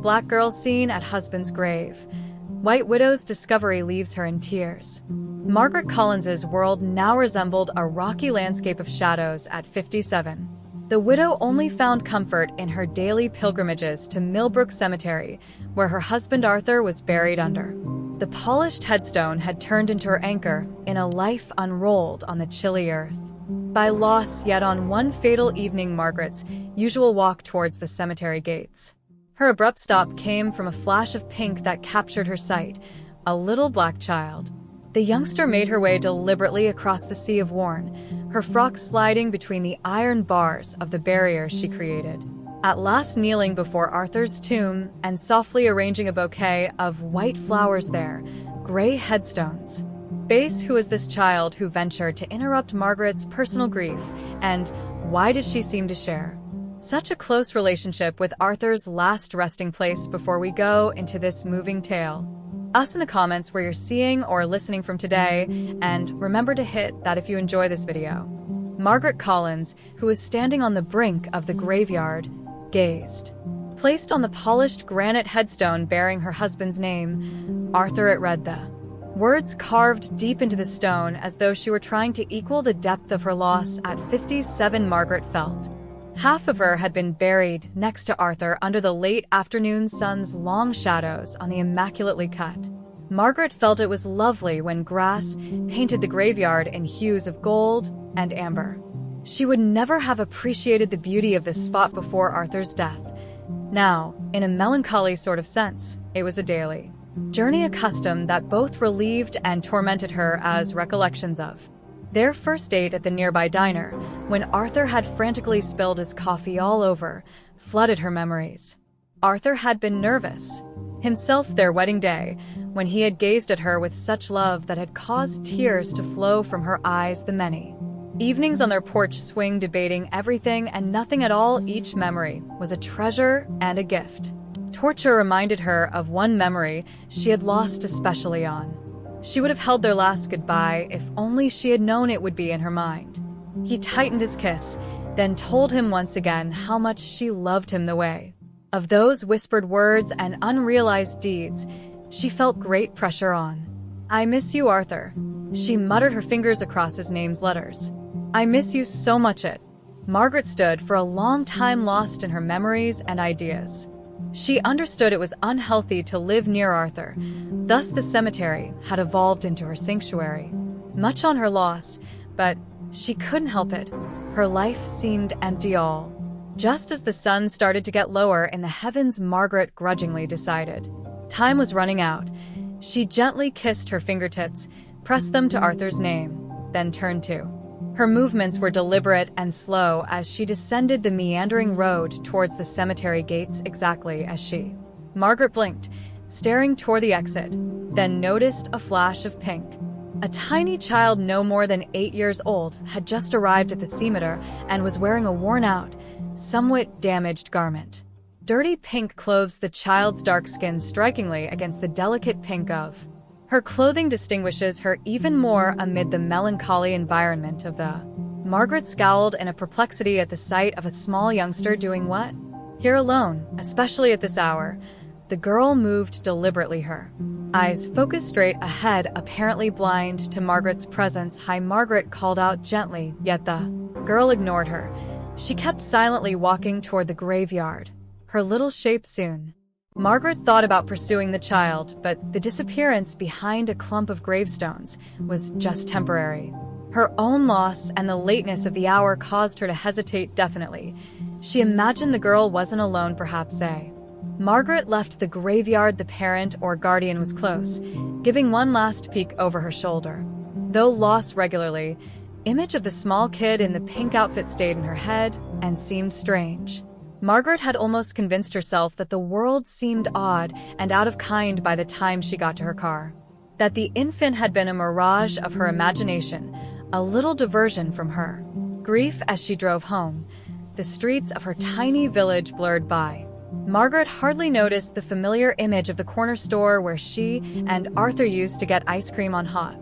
Black girl seen at husband's grave. White widow's discovery leaves her in tears. Margaret Collins's world now resembled a rocky landscape of shadows at 57. The widow only found comfort in her daily pilgrimages to Milbrook Cemetery, where her husband Arthur was buried under. The polished headstone had turned into her anchor in a life unrolled on the chilly earth. By loss, yet on one fatal evening, Margaret's usual walk towards the cemetery gates. Her abrupt stop came from a flash of pink that captured her sight, a little black child. The youngster made her way deliberately across the sea of worn, her frock sliding between the iron bars of the barrier she created. At last kneeling before Arthur's tomb and softly arranging a bouquet of white flowers there, gray headstones. Base, who is this child who ventured to interrupt Margaret's personal grief, and why did she seem to share such a close relationship with Arthur's last resting place before we go into this moving tale? Us in the comments where you're seeing or listening from today, and remember to hit that if you enjoy this video. Margaret Collins, who was standing on the brink of the graveyard, gazed. Placed on the polished granite headstone bearing her husband's name, Arthur, it read the words carved deep into the stone as though she were trying to equal the depth of her loss. At 57, Margaret felt half of her had been buried next to Arthur under the late afternoon sun's long shadows on the immaculately cut. Margaret felt it was lovely when grass painted the graveyard in hues of gold and amber. She would never have appreciated the beauty of this spot before Arthur's death. Now, in a melancholy sort of sense, it was a daily journey, a custom that both relieved and tormented her as recollections of their first date at the nearby diner, when Arthur had frantically spilled his coffee all over, flooded her memories. Arthur had been nervous himself their wedding day, when he had gazed at her with such love that had caused tears to flow from her eyes. The many evenings on their porch swing, debating everything and nothing at all. Each memory was a treasure and a gift. Torture reminded her of one memory she had lost especially on. She would have held their last goodbye if only she had known it would be in her mind. He tightened his kiss, then told him once again how much she loved him. The way of those whispered words and unrealized deeds, she felt great pressure on. "I miss you, Arthur," she muttered, her fingers across his name's letters. "I miss you so much." Margaret stood for a long time, lost in her memories and ideas. She understood it was unhealthy to live near Arthur. Thus the cemetery had evolved into her sanctuary. Much on her loss, but she couldn't help it. Her life seemed empty all. Just as the sun started to get lower in the heavens, Margaret grudgingly decided time was running out. She gently kissed her fingertips, pressed them to Arthur's name, then turned to. Her movements were deliberate and slow as she descended the meandering road towards the cemetery gates. Exactly as she, Margaret blinked, staring toward the exit, then noticed a flash of pink. A tiny child no more than 8 years old had just arrived at the cemetery and was wearing a worn-out, somewhat damaged garment. Dirty pink clothes the child's dark skin strikingly against the delicate pink of her clothing, distinguishes her even more amid the melancholy environment of the. Margaret scowled in a perplexity at the sight of a small youngster doing what? Here alone, especially at this hour. The girl moved deliberately, her eyes focused straight ahead, apparently blind to Margaret's presence. "Hi," Margaret called out gently, yet the girl ignored her. She kept silently walking toward the graveyard, her little shape soon. Margaret thought about pursuing the child, but the disappearance behind a clump of gravestones was just temporary. Her own loss and the lateness of the hour caused her to hesitate. Definitely, she imagined the girl wasn't alone, perhaps Margaret left the graveyard. The parent or guardian was close, giving one last peek over her shoulder. Though lost regularly, image of the small kid in the pink outfit stayed in her head and seemed strange. Margaret had almost convinced herself that the world seemed odd and out of kind by the time she got to her car. That the infant had been a mirage of her imagination, a little diversion from her grief. As she drove home, the streets of her tiny village blurred by. Margaret hardly noticed the familiar image of the corner store where she and Arthur used to get ice cream on hot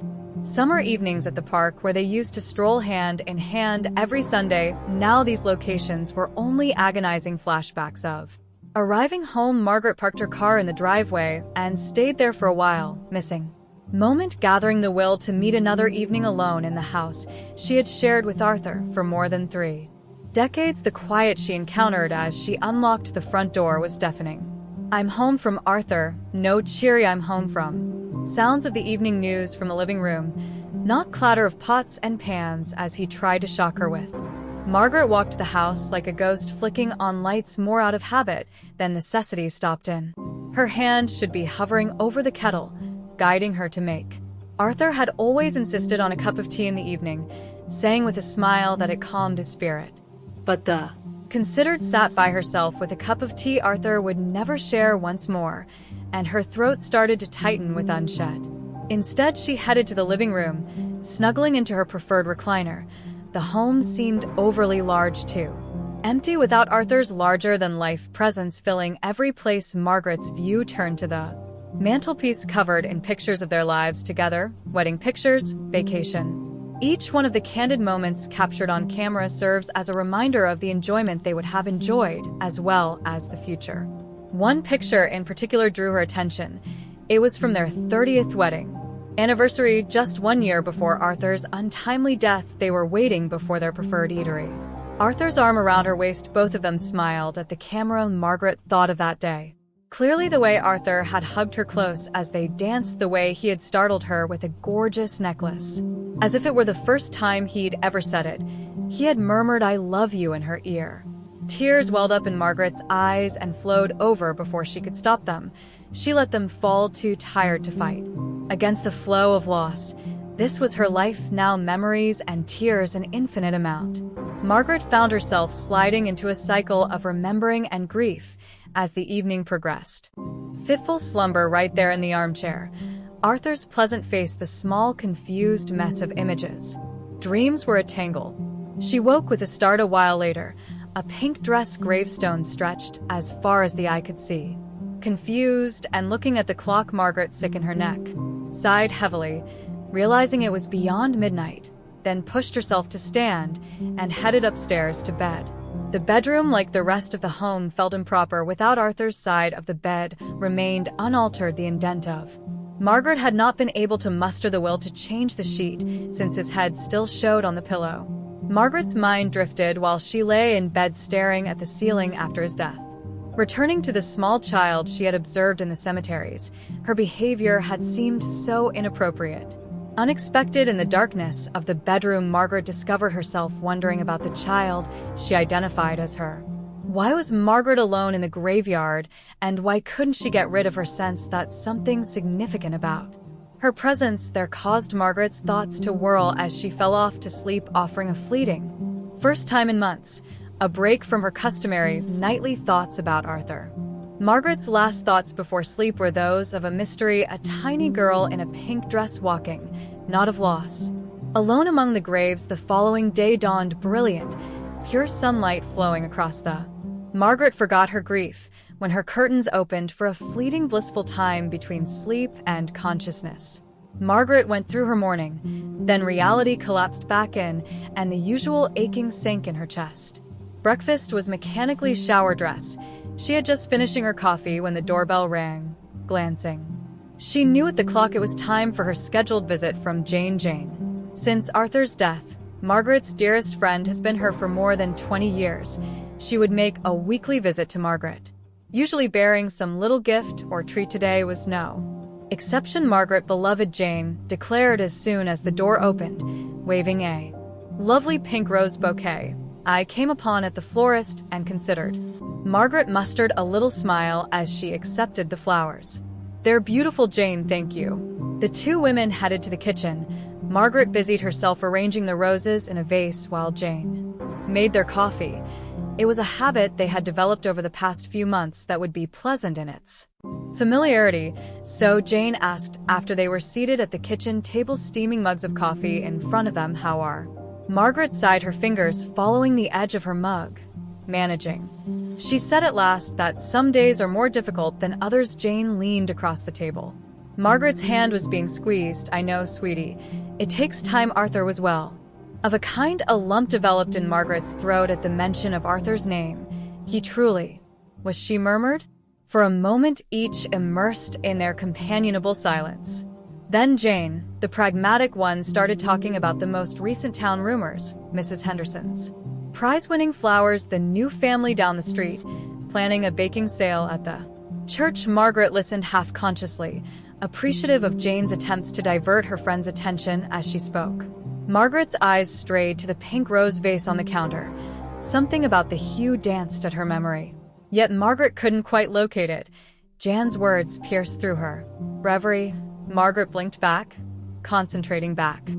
summer evenings, at the park where they used to stroll hand in hand every Sunday. Now these locations were only agonizing flashbacks of Arriving home, Margaret parked her car in the driveway and stayed there for a while, missing. Moment gathering the will to meet another evening alone in the house she had shared with Arthur for more than 3 decades. The quiet she encountered as she unlocked the front door was deafening. "I'm home from Arthur," no cheery "I'm home from." Sounds of the evening news from the living room, not clatter of pots and pans as he tried to shock her with. Margaret walked the house like a ghost, flicking on lights more out of habit than necessity stopped in. Her hand should be hovering over the kettle, guiding her to make. Arthur had always insisted on a cup of tea in the evening, saying with a smile that it calmed his spirit. But the considered sat by herself with a cup of tea Arthur would never share once more, and her throat started to tighten with unshed. Instead, she headed to the living room, snuggling into her preferred recliner. The home seemed overly large too. Empty without Arthur's larger-than-life presence filling every place. Margaret's view turned to the mantelpiece covered in pictures of their lives together, wedding pictures, vacation. Each one of the candid moments captured on camera serves as a reminder of the enjoyment they would have enjoyed, as well as the future. One picture in particular drew her attention. It was from their 30th wedding anniversary, just 1 year before Arthur's untimely death. They were waiting before their preferred eatery. Arthur's arm around her waist, both of them smiled at the camera. Margaret thought of that day. Clearly the way Arthur had hugged her close as they danced, the way he had startled her with a gorgeous necklace. As if it were the first time he'd ever said it, he had murmured "I love you" in her ear. Tears welled up in Margaret's eyes and flowed over before she could stop them. She let them fall, too tired to fight against the flow of loss. This was her life now, memories and tears an infinite amount. Margaret found herself sliding into a cycle of remembering and grief as the evening progressed. Fitful slumber right there in the armchair. Arthur's pleasant face, the small, confused mess of images. Dreams were a tangle. She woke with a start a while later. A pink dress gravestone stretched as far as the eye could see. Confused and looking at the clock, Margaret, sick in her neck, sighed heavily, realizing it was beyond midnight, then pushed herself to stand and headed upstairs to bed. The bedroom, like the rest of the home, felt improper without Arthur's side of the bed remained unaltered, the indent of. Margaret had not been able to muster the will to change the sheet since his head still showed on the pillow. Margaret's mind drifted while she lay in bed staring at the ceiling after his death. Returning to the small child she had observed in the cemeteries, her behavior had seemed so inappropriate. Unexpected in the darkness of the bedroom, Margaret discovered herself wondering about the child she identified as her. Why was Margaret alone in the graveyard, and why couldn't she get rid of her sense that something significant about her presence there caused Margaret's thoughts to whirl as she fell off to sleep, offering a fleeting, first time in months, a break from her customary nightly thoughts about Arthur. Margaret's last thoughts before sleep were those of a mystery, a tiny girl in a pink dress walking, not of loss. Alone among the graves, the following day dawned brilliant, pure sunlight flowing across the. Margaret forgot her grief when her curtains opened for a fleeting blissful time between sleep and consciousness. Margaret went through her morning, then reality collapsed back in, and the usual aching sank in her chest. Breakfast was mechanically shower dress. She had just finishing her coffee when the doorbell rang. Glancing, she knew at the clock it was time for her scheduled visit from Jane. Since Arthur's death, Margaret's dearest friend has been her for more than 20 years. She would make a weekly visit to Margaret, usually bearing some little gift or treat. Today was no exception. Margaret, beloved Jane, declared as soon as the door opened, waving a lovely pink rose bouquet I came upon at the florist and considered. Margaret mustered a little smile as she accepted the flowers. "They're beautiful, Jane, thank you." The two women headed to the kitchen. Margaret busied herself arranging the roses in a vase while Jane made their coffee. It was a habit they had developed over the past few months that would be pleasant in its familiarity, so Jane asked after they were seated at the kitchen table, steaming mugs of coffee in front of them. "How are?" Margaret sighed, her fingers following the edge of her mug. "Managing." She said at last that some days are more difficult than others. Jane leaned across the table. Margaret's hand was being squeezed. "I know, sweetie. It takes time." Arthur was well. Of a kind, a lump developed in Margaret's throat at the mention of Arthur's name. He truly Was she murmured? For a moment each immersed in their companionable silence. Then Jane, the pragmatic one, started talking about the most recent town rumors, Mrs. Henderson's prize-winning flowers, the new family down the street, planning a baking sale at the church. Margaret listened half-consciously, appreciative of Jane's attempts to divert her friend's attention as she spoke. Margaret's eyes strayed to the pink rose vase on the counter. Something about the hue danced at her memory. Yet Margaret couldn't quite locate it. Jan's words pierced through her. Reverie. Margaret blinked back, concentrating back.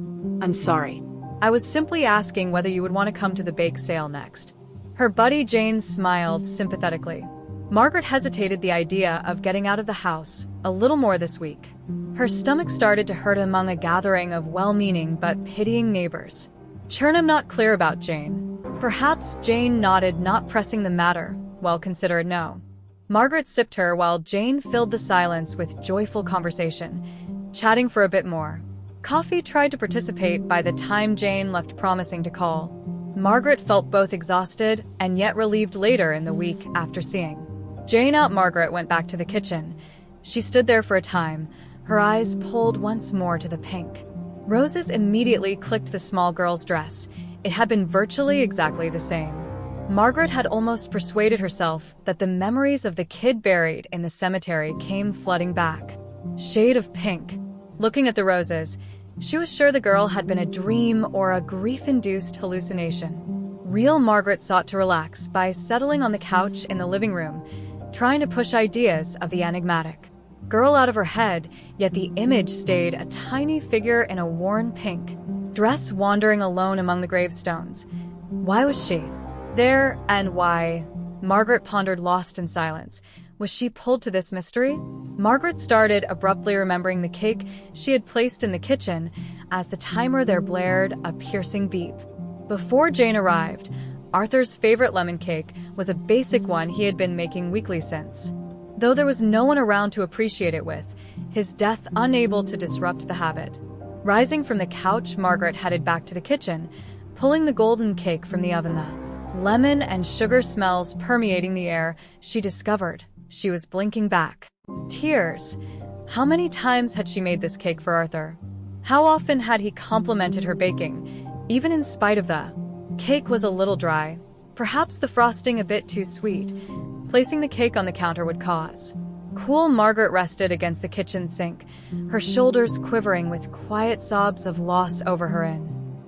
I'm sorry. I was simply asking whether you would want to come to the bake sale next. Her buddy Jane smiled sympathetically. Margaret hesitated the idea of getting out of the house a little more this week. Her stomach started to hurt among a gathering of well-meaning but pitying neighbors. I'm not clear about Jane. Perhaps Jane nodded, not pressing the matter. Well-considered no. Margaret sipped her while Jane filled the silence with joyful conversation, chatting for a bit more. Coffee tried to participate by the time Jane left, promising to call. Margaret felt both exhausted and yet relieved later in the week after seeing Jane out. Margaret went back to the kitchen. She stood there for a time, her eyes pulled once more to the pink roses. Immediately clicked the small girl's dress. It had been virtually exactly the same. Margaret had almost persuaded herself that the memories of the kid buried in the cemetery came flooding back. Shade of pink. Looking at the roses, she was sure the girl had been a dream or a grief-induced hallucination. Real Margaret sought to relax by settling on the couch in the living room, trying to push ideas of the enigmatic girl out of her head, yet the image stayed a tiny figure in a worn pink dress wandering alone among the gravestones. Why was she there, and why? Margaret pondered, lost in silence. Was she pulled to this mystery? Margaret started abruptly remembering the cake she had placed in the kitchen as the timer there blared a piercing beep. Before Jane arrived, Arthur's favorite lemon cake was a basic one he had been making weekly since. Though there was no one around to appreciate it with, his death unable to disrupt the habit. Rising from the couch, Margaret headed back to the kitchen, pulling the golden cake from the oven. The lemon and sugar smells permeating the air, she discovered she was blinking back. Tears. How many times had she made this cake for Arthur? How often had he complimented her baking, even in spite of the cake was a little dry, perhaps the frosting a bit too sweet. Placing the cake on the counter would cause. Cool. Margaret rested against the kitchen sink, her shoulders quivering with quiet sobs of loss over her in.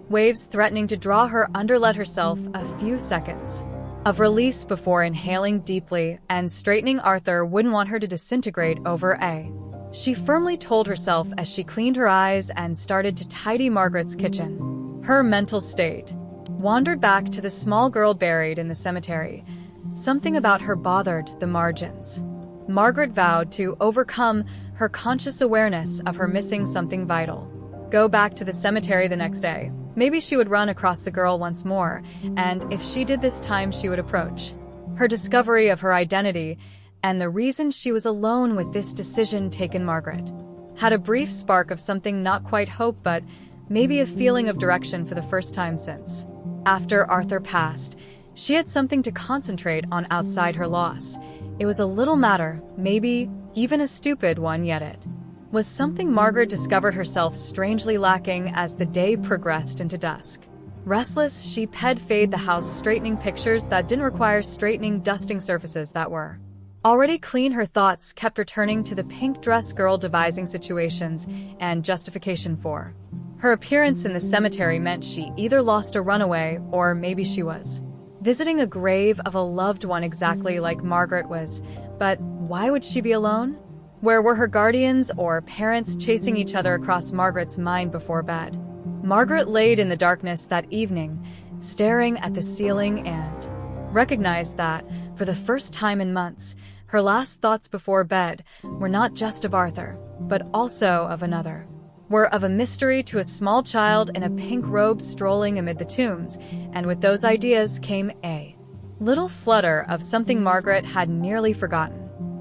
Waves threatening to draw her under. Let herself a few seconds of release before inhaling deeply and straightening. Arthur wouldn't want her to disintegrate over a. She firmly told herself as she cleaned her eyes and started to tidy Margaret's kitchen. Her mental state wandered back to the small girl buried in the cemetery. Something about her bothered the margins. Margaret vowed to overcome her conscious awareness of her missing something vital. Go back to the cemetery the next day. Maybe she would run across the girl once more, and if she did this time, she would approach her discovery of her identity and the reason she was alone with this decision taken. Margaret had a brief spark of something, not quite hope, but maybe a feeling of direction for the first time since. After Arthur passed, she had something to concentrate on outside her loss. It was a little matter, maybe even a stupid one, yet it was something Margaret discovered herself strangely lacking as the day progressed into dusk. Restless, she fed the house, straightening pictures that didn't require straightening, dusting surfaces that were already clean. Her thoughts kept returning to the pink dress girl, devising situations and justification for her appearance in the cemetery. Meant she either lost a runaway or maybe she was visiting a grave of a loved one, exactly like Margaret was. But why would she be alone? Where were her guardians or parents? Chasing each other across Margaret's mind before bed. Margaret laid in the darkness that evening, staring at the ceiling, and recognized that, for the first time in months, her last thoughts before bed were not just of Arthur, but also of another. Were of a mystery to a small child in a pink robe strolling amid the tombs, and with those ideas came a little flutter of something Margaret had nearly forgotten.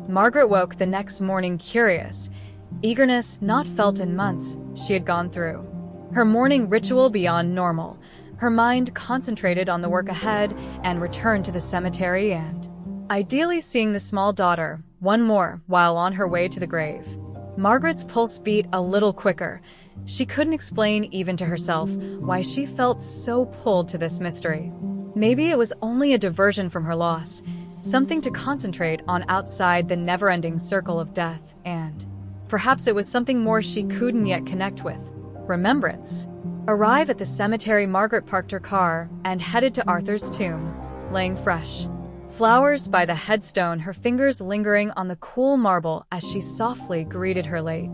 Margaret woke the next morning curious, eagerness not felt in months she had gone through. Her morning ritual beyond normal, her mind concentrated on the work ahead and returned to the cemetery and ideally seeing the small daughter, one more, while on her way to the grave. Margaret's pulse beat a little quicker. She couldn't explain even to herself why she felt so pulled to this mystery. Maybe it was only a diversion from her loss, something to concentrate on outside the never-ending circle of death, and perhaps it was something more she couldn't yet connect with. Remembrance. Arrive at the cemetery, Margaret parked her car and headed to Arthur's tomb, laying fresh flowers by the headstone, her fingers lingering on the cool marble as she softly greeted her late.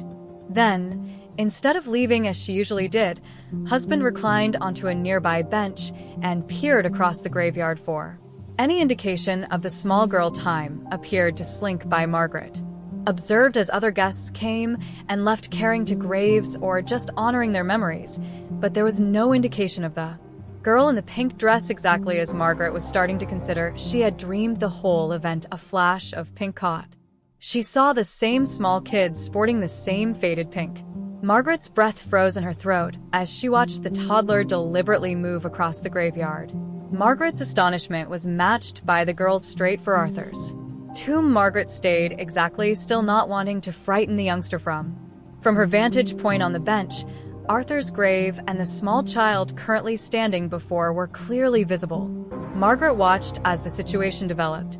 Then, instead of leaving as she usually did, husband reclined onto a nearby bench and peered across the graveyard for any indication of the small girl. Time appeared to slink by Margaret, observed as other guests came and left, carrying to graves or just honoring their memories, but there was no indication of the girl in the pink dress. Exactly as Margaret was starting to consider, she had dreamed the whole event. A flash of pink caught. She saw the same small kid sporting the same faded pink. Margaret's breath froze in her throat as she watched the toddler deliberately move across the graveyard. Margaret's astonishment was matched by the girl's straight for Arthur's tomb. Margaret stayed exactly still, not wanting to frighten the youngster from her vantage point on the bench. Arthur's grave and the small child currently standing before were clearly visible. Margaret watched as the situation developed.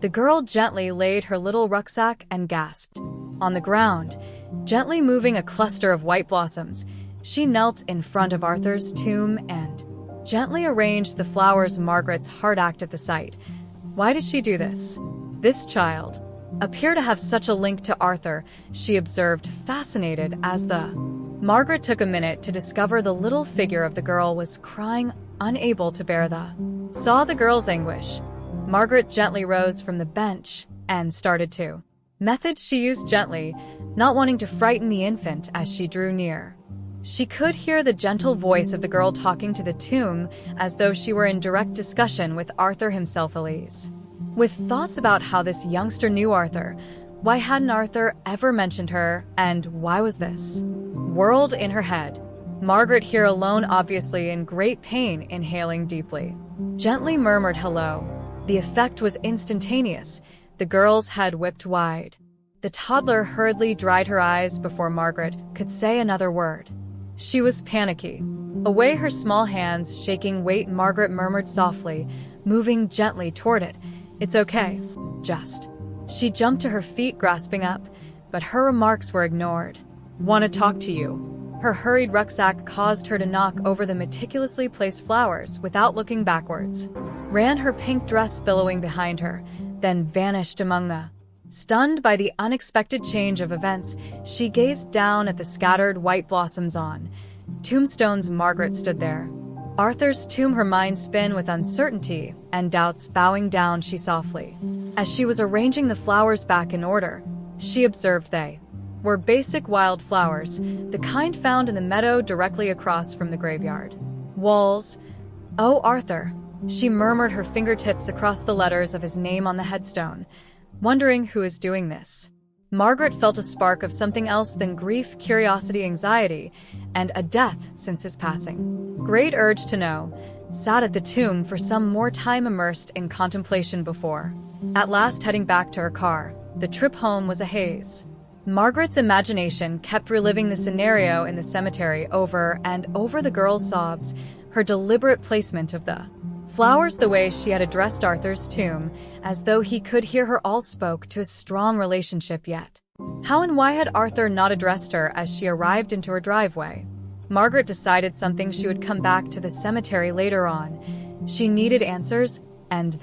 The girl gently laid her little rucksack and gasped. On the ground, gently moving a cluster of white blossoms, she knelt in front of Arthur's tomb and gently arranged the flowers. Margaret's heart ached at the sight. Why did she do this? This child appeared to have such a link to Arthur, she observed, fascinated as Margaret took a minute to discover the little figure of the girl was crying, unable to bear saw the girl's anguish. Margaret gently rose from the bench and started to methods she used gently, not wanting to frighten the infant. As she drew near, she could hear the gentle voice of the girl talking to the tomb as though she were in direct discussion with Arthur himself. Elise, with thoughts about how this youngster knew Arthur, why hadn't Arthur ever mentioned her, and why was this whirled in her head. Margaret, here alone, obviously in great pain, inhaling deeply, gently murmured hello. The effect was instantaneous. The girl's head whipped wide. The toddler hurriedly dried her eyes before Margaret could say another word. She was panicky. Away, her small hands shaking. Wait, Margaret murmured softly, moving gently toward it. It's okay. Just. She jumped to her feet, grasping up, but her remarks were ignored. Want to talk to you. Her hurried rucksack caused her to knock over the meticulously placed flowers without looking backwards. Ran her pink dress billowing behind her, then vanished among the. Stunned by the unexpected change of events, she gazed down at the scattered white blossoms on tombstones. Margaret stood there. Arthur's tomb, her mind spin with uncertainty and doubts. Bowing down, she softly. As she was arranging the flowers back in order, she observed they were basic wild flowers, the kind found in the meadow directly across from the graveyard walls. Oh, Arthur, she murmured, her fingertips across the letters of his name on the headstone, wondering who is doing this. Margaret felt a spark of something else than grief, curiosity, anxiety, and a death since his passing. Great urge to know. Sat at the tomb for some more time, immersed in contemplation before at last heading back to her car. The trip home was a haze. Margaret's imagination kept reliving the scenario in the cemetery over and over, the girl's sobs, her deliberate placement of the flowers, the way she had addressed Arthur's tomb, as though he could hear her. All spoke to a strong relationship, yet how and why had Arthur not addressed her as she arrived into her driveway? Margaret decided something. She would come back to the cemetery later on. She needed answers, and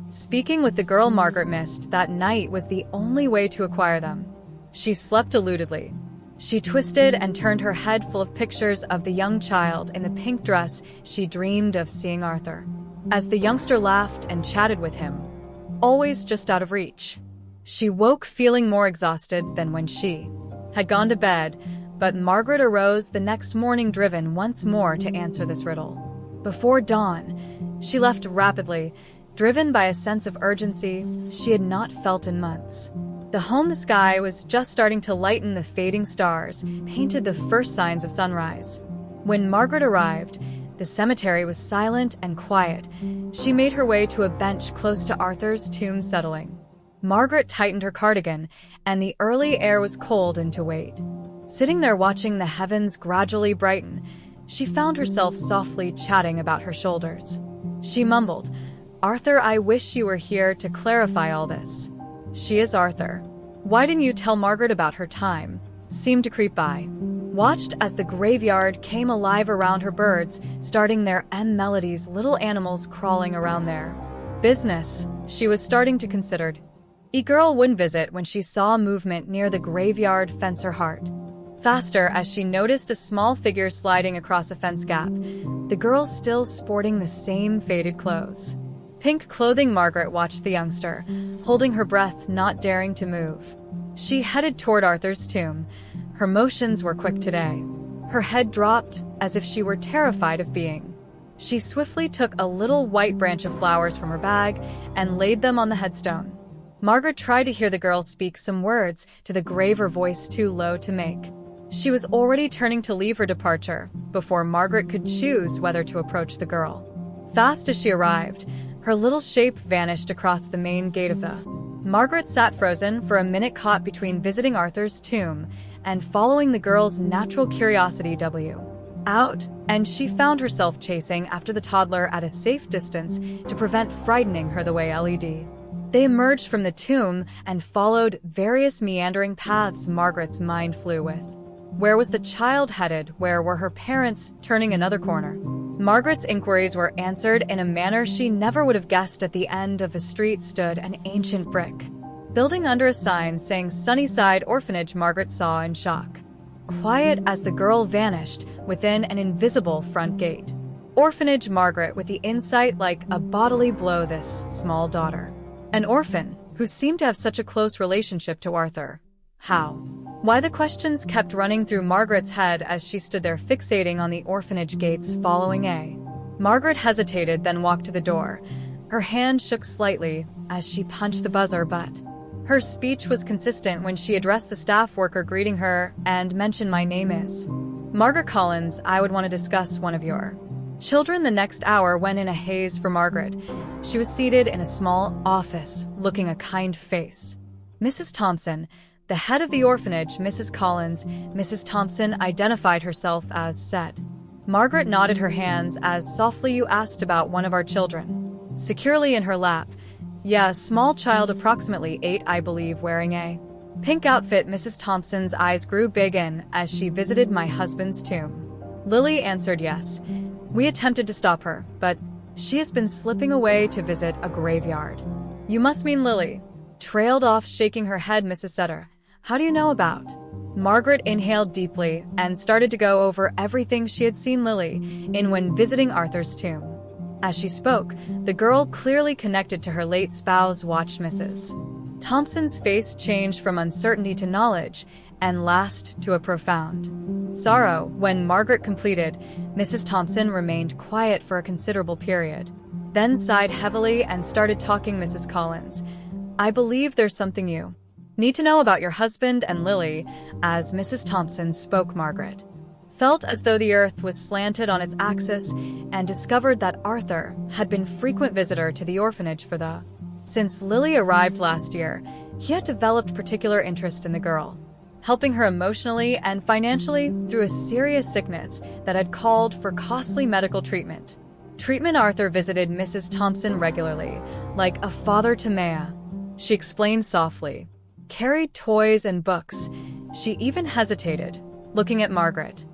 speaking with the girl Margaret missed that night was the only way to acquire them. She slept illudedly. She twisted and turned her head, full of pictures of the young child in the pink dress. She dreamed of seeing Arthur as the youngster laughed and chatted with him, always just out of reach. She woke feeling more exhausted than when she had gone to bed, but Margaret arose the next morning driven once more to answer this riddle. Before dawn, she left rapidly, driven by a sense of urgency she had not felt in months. The home, the sky was just starting to lighten. The fading stars painted the first signs of sunrise. When Margaret arrived, The cemetery was silent and quiet. She made her way to a bench close to Arthur's tomb settling. Margaret tightened her cardigan, and the early air was cold and to wait. Sitting there watching the heavens gradually brighten, she found herself softly chatting about her shoulders. She mumbled, "Arthur, I wish you were here to clarify all this." "She is Arthur. Why didn't you tell Margaret about her time?" Seemed to creep by. Watched as the graveyard came alive around her, birds starting their melodies, little animals crawling around there. Business, she was starting to consider. A girl wouldn't visit when she saw movement near the graveyard fence, her heart faster as she noticed a small figure sliding across a fence gap. The girl still sporting the same faded clothes. Pink clothing. Margaret watched the youngster, holding her breath, not daring to move. She headed toward Arthur's tomb. Her motions were quick today. Her head dropped as if she were terrified of being. She swiftly took a little white branch of flowers from her bag and laid them on the headstone. Margaret tried to hear the girl speak some words to the grave, her voice too low to make. She was already turning to leave her departure before Margaret could choose whether to approach the girl. Fast as she arrived, her little shape vanished across the main gate of the. Margaret sat frozen for a minute, caught between visiting Arthur's tomb and following the girl's natural curiosity out, and she found herself chasing after the toddler at a safe distance to prevent frightening her the way led. They emerged from the tomb and followed various meandering paths. Margaret's mind flew with. Where was the child headed? Where were her parents? Turning another corner, Margaret's inquiries were answered in a manner she never would have guessed. At the end of the street stood an ancient brick building under a sign saying Sunnyside Orphanage. Margaret saw in shock. Quiet as the girl vanished within an invisible front gate. Orphanage. Margaret, with the insight like a bodily blow, this small daughter. An orphan who seemed to have such a close relationship to Arthur. How? Why? The questions kept running through Margaret's head as she stood there fixating on the orphanage gates following a. Margaret hesitated, then walked to the door. Her hand shook slightly as she punched the buzzer, but her speech was consistent when she addressed the staff worker greeting her and mentioned, "My name is Margaret Collins. I would want to discuss one of your children." The next hour went in a haze for Margaret. She was seated in a small office, looking a kind face. Mrs. Thompson, the head of the orphanage, Mrs. Collins. Mrs. Thompson identified herself as said. Margaret nodded her hands as softly, "You asked about one of our children." Securely in her lap. "Yeah, a small child, approximately 8, I believe, wearing a pink outfit." Mrs. Thompson's eyes grew big in as she visited my husband's tomb. Lily answered, "Yes. We attempted to stop her, but she has been slipping away to visit a graveyard." "You must mean Lily." Trailed off, shaking her head, Mrs. Sutter. "How do you know about?" Margaret inhaled deeply and started to go over everything she had seen Lily in when visiting Arthur's tomb. As she spoke, the girl, clearly connected to her late spouse, watched Mrs. Thompson's face change from uncertainty to knowledge and last to a profound sorrow. When Margaret completed, Mrs. Thompson remained quiet for a considerable period, then sighed heavily and started talking. "Mrs. Collins, I believe there's something you need to know about your husband and Lily." As Mrs. Thompson spoke, Margaret felt as though the earth was slanted on its axis and discovered that Arthur had been frequent visitor to the orphanage for the. Since Lily arrived last year, he had developed particular interest in the girl, helping her emotionally and financially through a serious sickness that had called for costly medical treatment. Arthur visited Mrs. Thompson regularly, like a father to Maya. She explained softly. Carried toys and books. She even hesitated, looking at Margaret.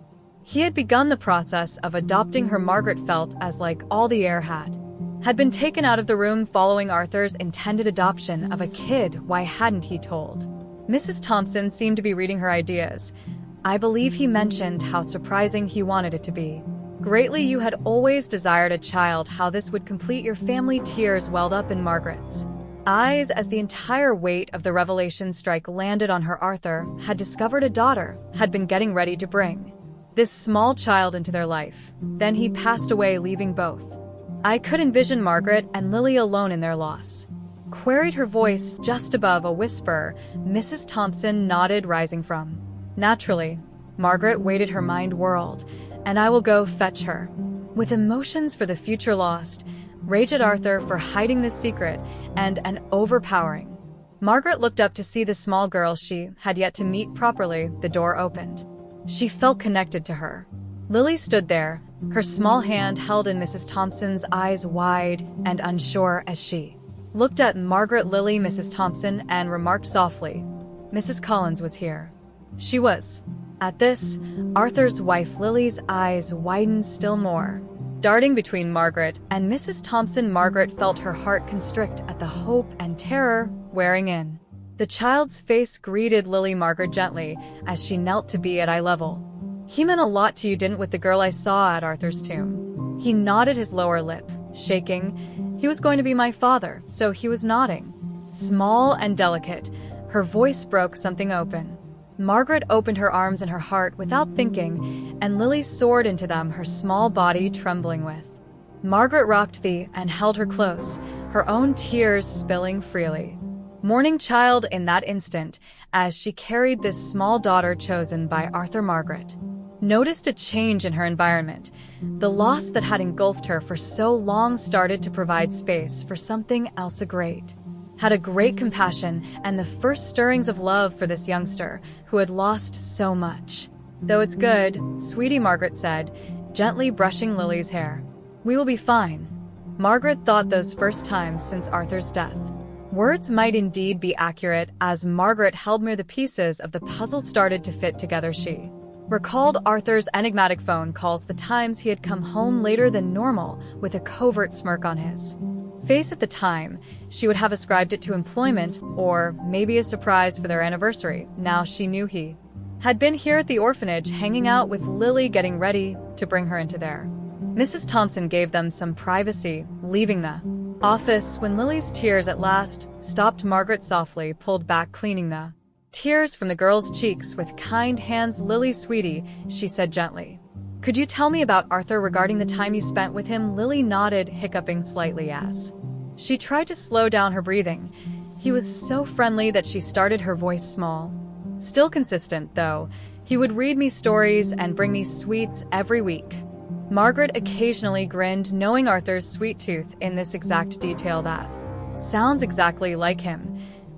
He had begun the process of adopting her. Margaret felt as like all the air had been taken out of the room following Arthur's intended adoption of a kid. Why hadn't he told? Mrs. Thompson seemed to be reading her ideas. "I believe he mentioned how surprising he wanted it to be. Greatly, you had always desired a child, how this would complete your family." Tears welled up in Margaret's eyes as the entire weight of the revelation strike landed on her. Arthur had discovered a daughter, had been getting ready to bring this small child into their life. Then he passed away, leaving both. "I could envision Margaret and Lily alone in their loss." Queried, her voice just above a whisper. Mrs. Thompson nodded, rising from. "Naturally." Margaret waited, her mind whirled. "And I will go fetch her." With emotions for the future lost, rage at Arthur for hiding this secret, and an overpowering. Margaret looked up to see the small girl she had yet to meet properly. The door opened. She felt connected to her. Lily stood there, her small hand held in Mrs. Thompson's, eyes wide and unsure as she looked at Margaret. Mrs. Thompson, and remarked softly, "Mrs. Collins was here." She was. At this, Arthur's wife Lily's eyes widened still more. Darting between Margaret and Mrs. Thompson, Margaret felt her heart constrict at the hope and terror wearing in. The child's face greeted Margaret gently as she knelt to be at eye level. "He meant a lot to you, didn't with the girl I saw at Arthur's tomb?" He nodded, his lower lip shaking. He was going to be my father, so he was nodding. Small and delicate, her voice broke something open. Margaret opened her arms and her heart without thinking, and Lily soared into them, her small body trembling with. Margaret rocked and held her close, her own tears spilling freely. Mourning child in that instant, as she carried this small daughter chosen by Arthur, Margaret noticed a change in her environment. The loss that had engulfed her for so long started to provide space for something else, had a great compassion and the first stirrings of love for this youngster who had lost so much. "Though it's good, sweetie," Margaret said, gently brushing Lily's hair. "We will be fine." Margaret thought those first times since Arthur's death. Words might indeed be accurate. As Margaret held near the pieces of the puzzle started to fit together, she recalled Arthur's enigmatic phone calls, the times he had come home later than normal with a covert smirk on his face. At the time, she would have ascribed it to employment or maybe a surprise for their anniversary. Now she knew he had been here at the orphanage hanging out with Lily, getting ready to bring her into there. Mrs. Thompson gave them some privacy, leaving the office when Lily's tears at last stopped. Margaret softly pulled back, cleaning the tears from the girl's cheeks with kind hands. "Lily, sweetie," she said gently, "could you tell me about Arthur, regarding the time you spent with him?" Lily nodded, hiccuping slightly as she tried to slow down her breathing. He was so friendly that she started, her voice small. Still consistent, though. "He would read me stories and bring me sweets every week." Margaret occasionally grinned, knowing Arthur's sweet tooth in this exact detail. "That sounds exactly like him."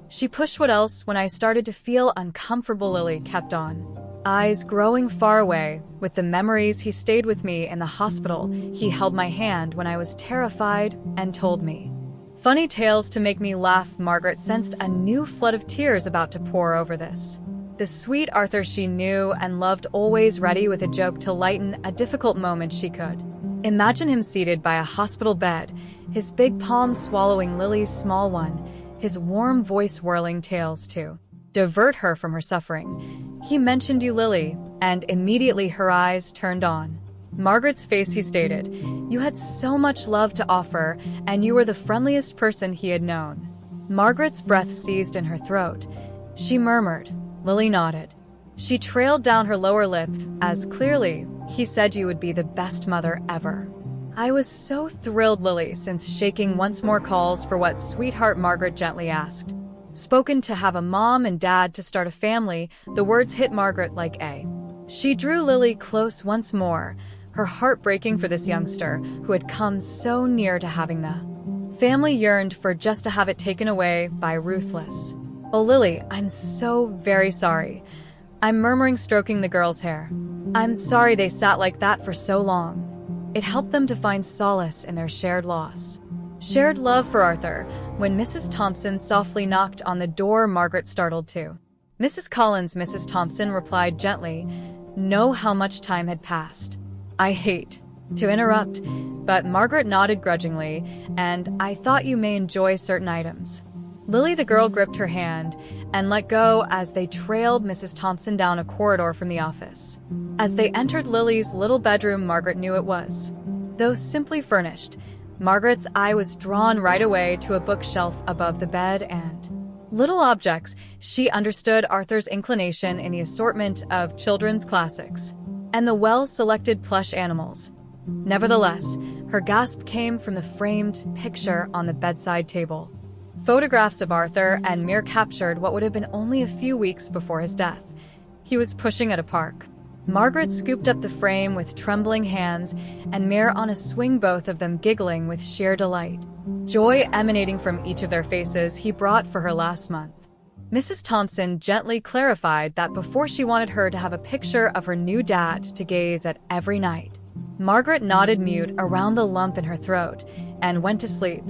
She pushed, "What else?" "When I started to feel uncomfortable," Lily kept on, eyes growing far away, "with the memories, he stayed with me in the hospital. He held my hand when I was terrified and told me funny tales to make me laugh." Margaret sensed a new flood of tears about to pour over this. The sweet Arthur she knew and loved, always ready with a joke to lighten a difficult moment. She could imagine him seated by a hospital bed, his big palm swallowing Lily's small one, his warm voice whirling tales to divert her from her suffering. "He mentioned you, Lily," and immediately her eyes turned on Margaret's face. He stated, "You had so much love to offer, and you were the friendliest person he had known." Margaret's breath seized in her throat. She murmured. Lily nodded. She trailed down her lower lip as clearly, "He said you would be the best mother ever." "I was so thrilled," Lily, since shaking once more, "calls for what, sweetheart?" Margaret gently asked. "Spoken to have a mom and dad, to start a family." The words hit Margaret like a. She drew Lily close once more, her heart breaking for this youngster who had come so near to having the family yearned for, just to have it taken away by ruthless. "Oh, Lily, I'm so very sorry." I'm murmuring, stroking the girl's hair. "I'm sorry they sat like that for so long." It helped them to find solace in their shared loss. Shared love for Arthur. When Mrs. Thompson softly knocked on the door, Margaret startled too. "Mrs. Collins," Mrs. Thompson replied gently. "Know how much time had passed. I hate to interrupt," but Margaret nodded grudgingly, "and I thought you may enjoy certain items." Lily, the girl, gripped her hand and let go as they trailed Mrs. Thompson down a corridor from the office. As they entered Lily's little bedroom, Margaret knew it was, though simply furnished. Margaret's eye was drawn right away to a bookshelf above the bed and little objects. She understood Arthur's inclination in the assortment of children's classics and the well-selected plush animals. Nevertheless, her gasp came from the framed picture on the bedside table. Photographs of Arthur and Mir captured what would have been only a few weeks before his death. He was pushing at a park Margaret scooped up the frame with trembling hands and Mare on a swing, both of them giggling with sheer delight. Joy emanating from each of their faces he brought for her last month. Mrs. Thompson gently clarified that before she wanted her to have a picture of her new dad to gaze at every night. Margaret nodded mute around the lump in her throat and went to sleep.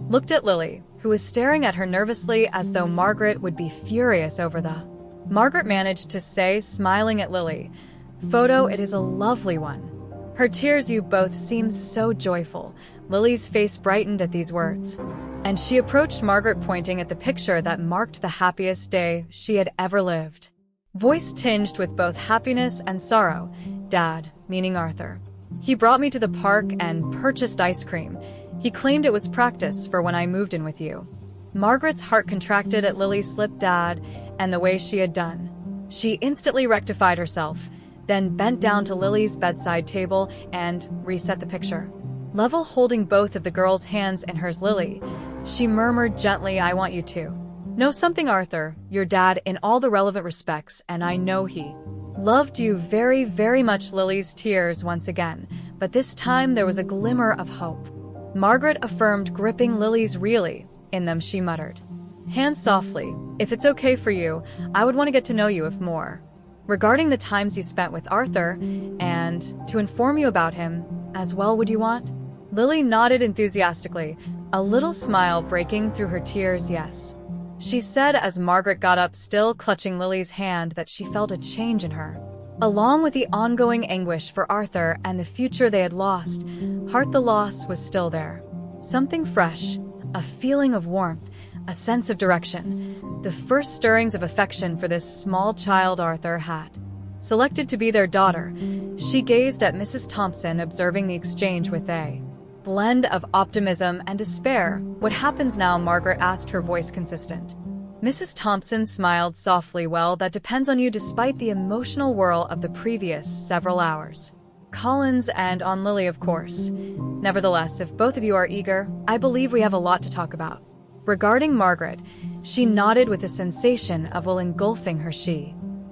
Looked at Lily, who was staring at her nervously as though Margaret would be furious over the. Margaret managed to say, smiling at Lily, "Photo, it is a lovely one." Her tears, "You both seem so joyful." Lily's face brightened at these words, and she approached Margaret, pointing at the picture that marked the happiest day she had ever lived. Voice tinged with both happiness and sorrow. "Dad," meaning Arthur. "He brought me to the park and purchased ice cream. He claimed it was practice for when I moved in with you." Margaret's heart contracted at Lily's slip, "Dad," and the way she had done. She instantly rectified herself, then bent down to Lily's bedside table and reset the picture. Level holding both of the girls' hands in hers, "Lily," she murmured gently, "I want you to know something. Arthur, your dad, in all the relevant respects, and I know he loved you very, very much." Lily's tears once again, but this time there was a glimmer of hope. Margaret affirmed, gripping Lily's. "Really?" In them she muttered, "Hands softly. If it's okay for you, I would want to get to know you if more. Regarding the times you spent with Arthur, and to inform you about him as well, would you want?" Lily nodded enthusiastically, a little smile breaking through her tears. "Yes," she said as Margaret got up, still clutching Lily's hand, that she felt a change in her. Along with the ongoing anguish for Arthur and the future they had lost, the loss was still there. Something fresh, a feeling of warmth, a sense of direction, the first stirrings of affection for this small child Arthur had selected to be their daughter. She gazed at Mrs. Thompson, observing the exchange with a blend of optimism and despair. "What happens now?" Margaret asked, her voice consistent. Mrs. Thompson smiled softly. "Well, that depends on you." Despite the emotional whirl of the previous several hours, Collins, and on Lily, of course. "Nevertheless, if both of you are eager, I believe we have a lot to talk about." Regarding Margaret, she nodded with a sensation of will engulfing her.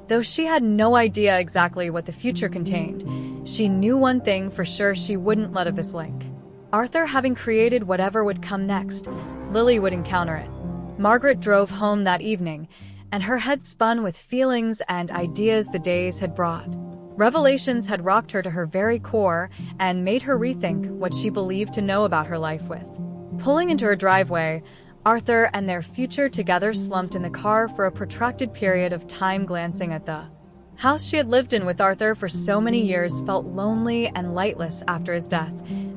Though she had no idea exactly what the future contained, she knew one thing for sure: she wouldn't let this link. Arthur having created whatever would come next, Lily would encounter it. Margaret drove home that evening, and her head spun with feelings and ideas the days had brought. Revelations had rocked her to her very core and made her rethink what she believed to know about her life. With pulling into her driveway, Arthur and their future together slumped in the car for a protracted period of time, glancing at the house she had lived in with Arthur for so many years, felt lonely and lightless after his death.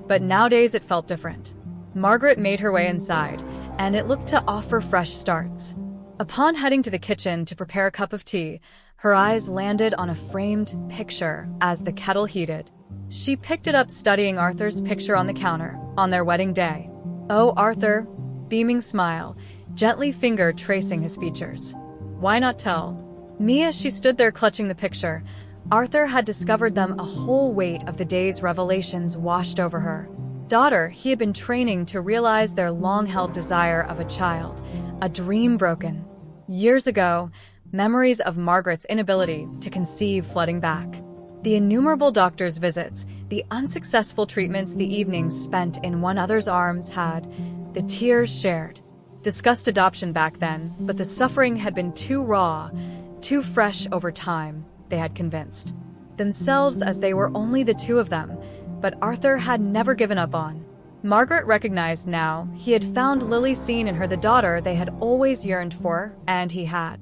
But nowadays it felt different. Margaret made her way inside, and it looked to offer fresh starts. Upon heading to the kitchen to prepare a cup of tea, her eyes landed on a framed picture as the kettle heated. She picked it up, studying Arthur's picture on the counter on their wedding day. "Oh, Arthur," beaming smile, gently finger tracing his features. "Why not tell me?" As she stood there clutching the picture, Arthur had discovered them. A whole weight of the day's revelations washed over her. Daughter, he had been training to realize their long-held desire of a child, a dream broken years ago, memories of Margaret's inability to conceive flooding back. The innumerable doctor's visits, the unsuccessful treatments, the evenings spent in one another's arms, had the tears shared. Discussed adoption back then, but the suffering had been too raw, too fresh. Over time, they had convinced themselves, as they were only the two of them, but Arthur had never given up on. Margaret recognized now he had found Lily, seen in her the daughter they had always yearned for, and he had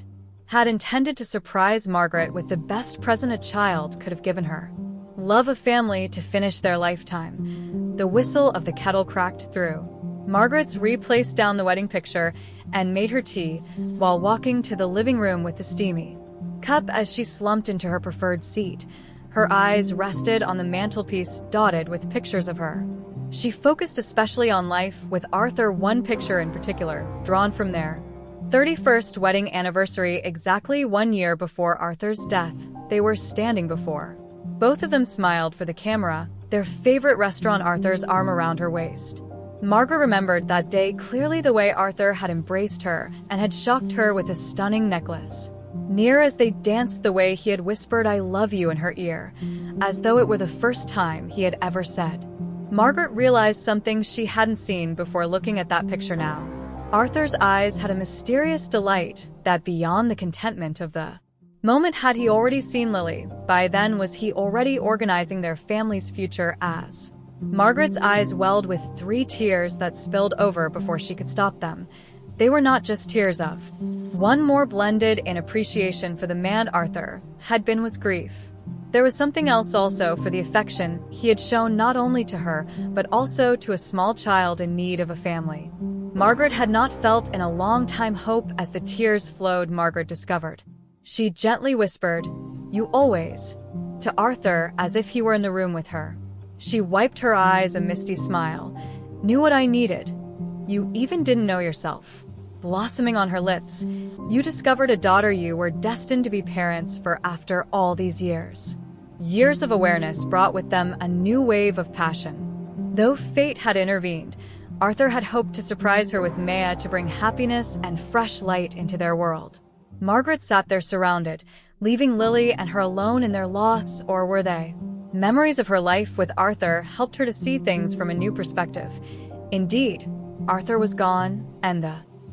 intended to surprise Margaret with the best present a child could have given her: love of family to finish their lifetime. The whistle of the kettle cracked through. Margaret's replaced down the wedding picture and made her tea while walking to the living room with the steamy cup. As she slumped into her preferred seat, her eyes rested on the mantelpiece dotted with pictures of her. She focused especially on life with Arthur, one picture in particular, drawn from their 31st wedding anniversary, exactly 1 year before Arthur's death. They were standing before. Both of them smiled for the camera, their favorite restaurant, Arthur's arm around her waist. Margaret remembered that day clearly, the way Arthur had embraced her and had shocked her with a stunning necklace. near as they danced the way he had whispered "I love you" in her ear, as though it were the first time he had ever said. Margaret realized something she hadn't seen before looking at that picture now. Arthur's eyes had a mysterious delight that, beyond the contentment of the moment, had he already seen Lily. By then, was he already organizing their family's future as... Margaret's eyes welled with 3 tears that spilled over before she could stop them. They were not just tears of one more blended in appreciation for the man Arthur had been was grief. There was something else also for the affection he had shown not only to her, but also to a small child in need of a family. Margaret had not felt in a long time hope as the tears flowed. Margaret discovered. She gently whispered, "You always," to Arthur as if he were in the room with her. She wiped her eyes, a misty smile. "Knew what I needed. You even didn't know yourself." Blossoming on her lips, "You discovered a daughter you were destined to be parents for after all these years." Years of awareness brought with them a new wave of passion. Though fate had intervened, Arthur had hoped to surprise her with Maya to bring happiness and fresh light into their world. Margaret sat there surrounded, leaving Lily and her alone in their loss, or were they? Memories of her life with Arthur helped her to see things from a new perspective. Indeed, Arthur was gone, and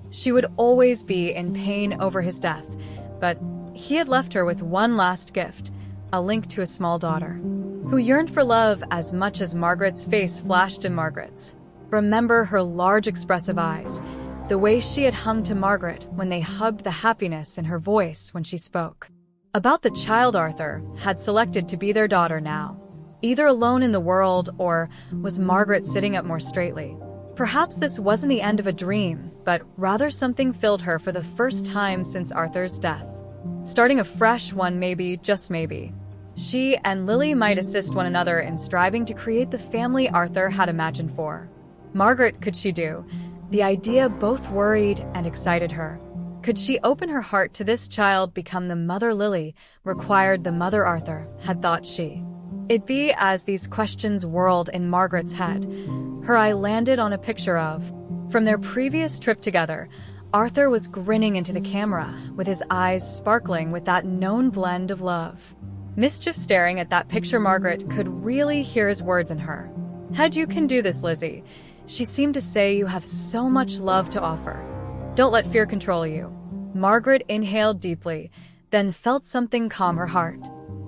she would always be in pain over his death, but he had left her with one last gift, a link to a small daughter, who yearned for love as much as Margaret's face flashed in Margaret's. Remember her large expressive eyes, the way she had hung to Margaret when they hugged, the happiness in her voice when she spoke about the child Arthur had selected to be their daughter now. Either alone in the world, or was Margaret sitting up more straightly? Perhaps this wasn't the end of a dream, but rather something filled her for the first time since Arthur's death. Starting a fresh one, maybe, just maybe. She and Lily might assist one another in striving to create the family Arthur had imagined for. Margaret, could she do? The idea both worried and excited her. Could she open her heart to this child, become the mother Lily required, the mother Arthur had thought she? It'd be as these questions whirled in Margaret's head. Her eye landed on a picture of, from their previous trip together. Arthur was grinning into the camera, with his eyes sparkling with that known blend of love. Mischief staring at that picture. Margaret could really hear his words in her head. "You can do this, Lizzie." She seemed to say, "You have so much love to offer. Don't let fear control you." Margaret inhaled deeply, then felt something calm her heart.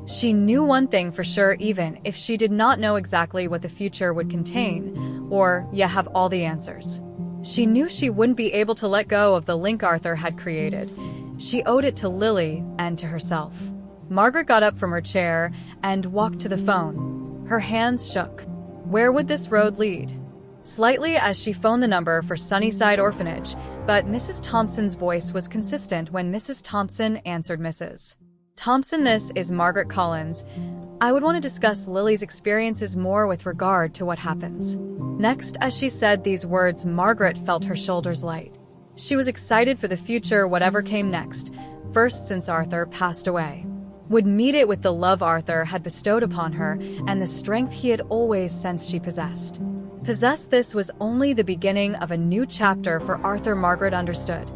She knew one thing for sure, even if she did not know exactly what the future would contain, or have all the answers. She knew she wouldn't be able to let go of the link Arthur had created. She owed it to Lily and to herself. Margaret got up from her chair and walked to the phone. Her hands shook. Where would this road lead? Slightly as she phoned the number for Sunnyside Orphanage, but Mrs. Thompson's voice was consistent when Mrs. Thompson answered. "Mrs. Thompson, this is Margaret Collins. I would want to discuss Lily's experiences more with regard to what happens next." As she said these words, Margaret felt her shoulders light. She was excited for the future, whatever came next, first since Arthur passed away. Would meet it with the love Arthur had bestowed upon her and the strength he had always sensed she possessed. This was only the beginning of a new chapter for Arthur. Margaret understood,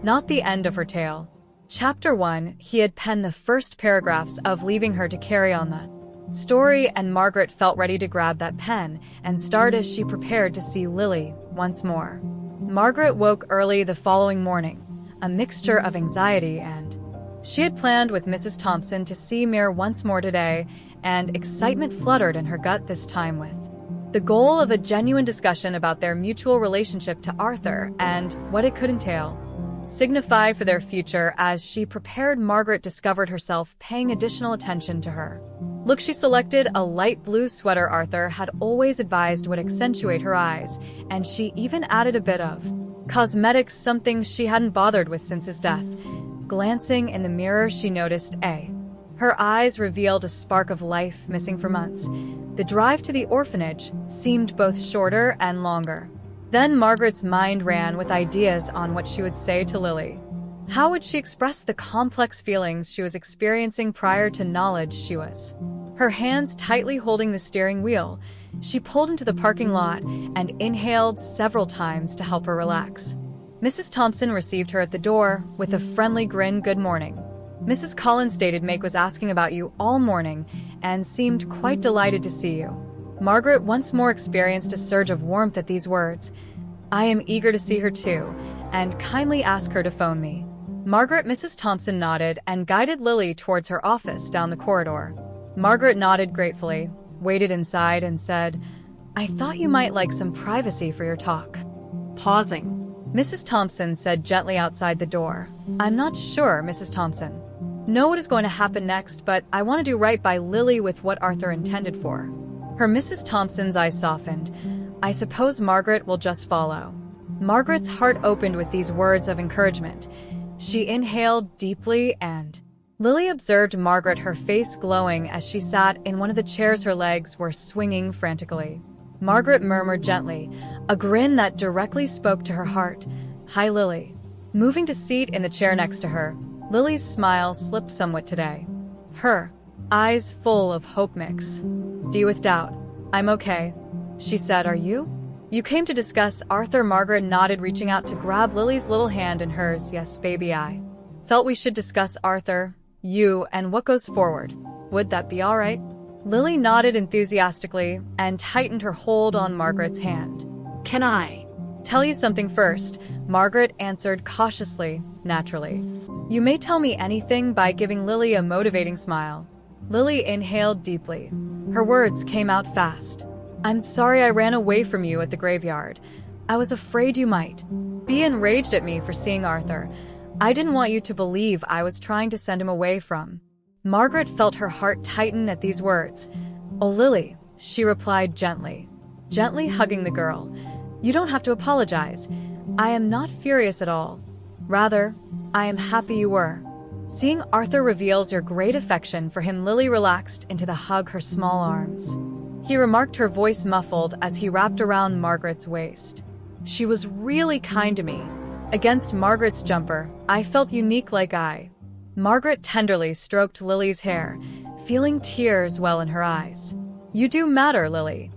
not the end of her tale. Chapter 1, he had penned the first paragraphs of, leaving her to carry on the story, and Margaret felt ready to grab that pen and start as she prepared to see Lily once more. Margaret woke early the following morning, a mixture of anxiety and she had planned with Mrs. Thompson to see Mir once more today, and excitement fluttered in her gut this time with the goal of a genuine discussion about their mutual relationship to Arthur and what it could entail, signify for their future. As she prepared, Margaret discovered herself paying additional attention to her look. She selected a light blue sweater Arthur had always advised would accentuate her eyes, and she even added a bit of cosmetics, something she hadn't bothered with since his death. Glancing in the mirror, she noticed her eyes revealed a spark of life missing for months. The drive to the orphanage seemed both shorter and longer. Then Margaret's mind ran with ideas on what she would say to Lily. How would she express the complex feelings she was experiencing prior to knowledge she was? Her hands tightly holding the steering wheel, she pulled into the parking lot and inhaled several times to help her relax. Mrs. Thompson received her at the door with a friendly grin. "Good morning." Mrs. Collins stated Make was asking about you all morning and seemed quite delighted to see you. Margaret once more experienced a surge of warmth at these words. I am eager to see her too, and kindly ask her to phone me. Margaret, Mrs. Thompson nodded and guided Lily towards her office down the corridor. Margaret nodded gratefully, waited inside and said, I thought you might like some privacy for your talk. Pausing. Mrs. Thompson said gently outside the door. I'm not sure, Mrs. Thompson. Know what is going to happen next, but I want to do right by Lily with what Arthur intended for. Her Mrs. Thompson's eyes softened. I suppose Margaret will just follow. Margaret's heart opened with these words of encouragement. She inhaled deeply and Lily observed Margaret, her face glowing as she sat in one of the chairs her legs were swinging frantically. Margaret murmured gently, a grin that directly spoke to her heart. Hi, Lily. Moving to seat in the chair next to her, Lily's smile slipped somewhat today. Her eyes full of hope mix. D with doubt. I'm okay, she said. Are you? You came to discuss Arthur. Margaret nodded, reaching out to grab Lily's little hand in hers. Yes, baby, I felt we should discuss Arthur, you, and what goes forward. Would that be all right? Lily nodded enthusiastically and tightened her hold on Margaret's hand. Can I tell you something first? Margaret answered cautiously, naturally. You may tell me anything. By giving Lily a motivating smile. Lily inhaled deeply. Her words came out fast. I'm sorry I ran away from you at the graveyard. I was afraid you might be enraged at me for seeing Arthur. I didn't want you to believe I was trying to send him away from. Margaret felt her heart tighten at these words. Oh, Lily, she replied gently hugging the girl. You don't have to apologize. I am not furious at all. Rather, I am happy you were. Seeing Arthur reveals your great affection for him. Lily relaxed into the hug, her small arms. He remarked, her voice muffled as he wrapped around Margaret's waist. She was really kind to me. Against Margaret's jumper, I felt unique like I. Margaret tenderly stroked Lily's hair, feeling tears well in her eyes. You do matter, Lily.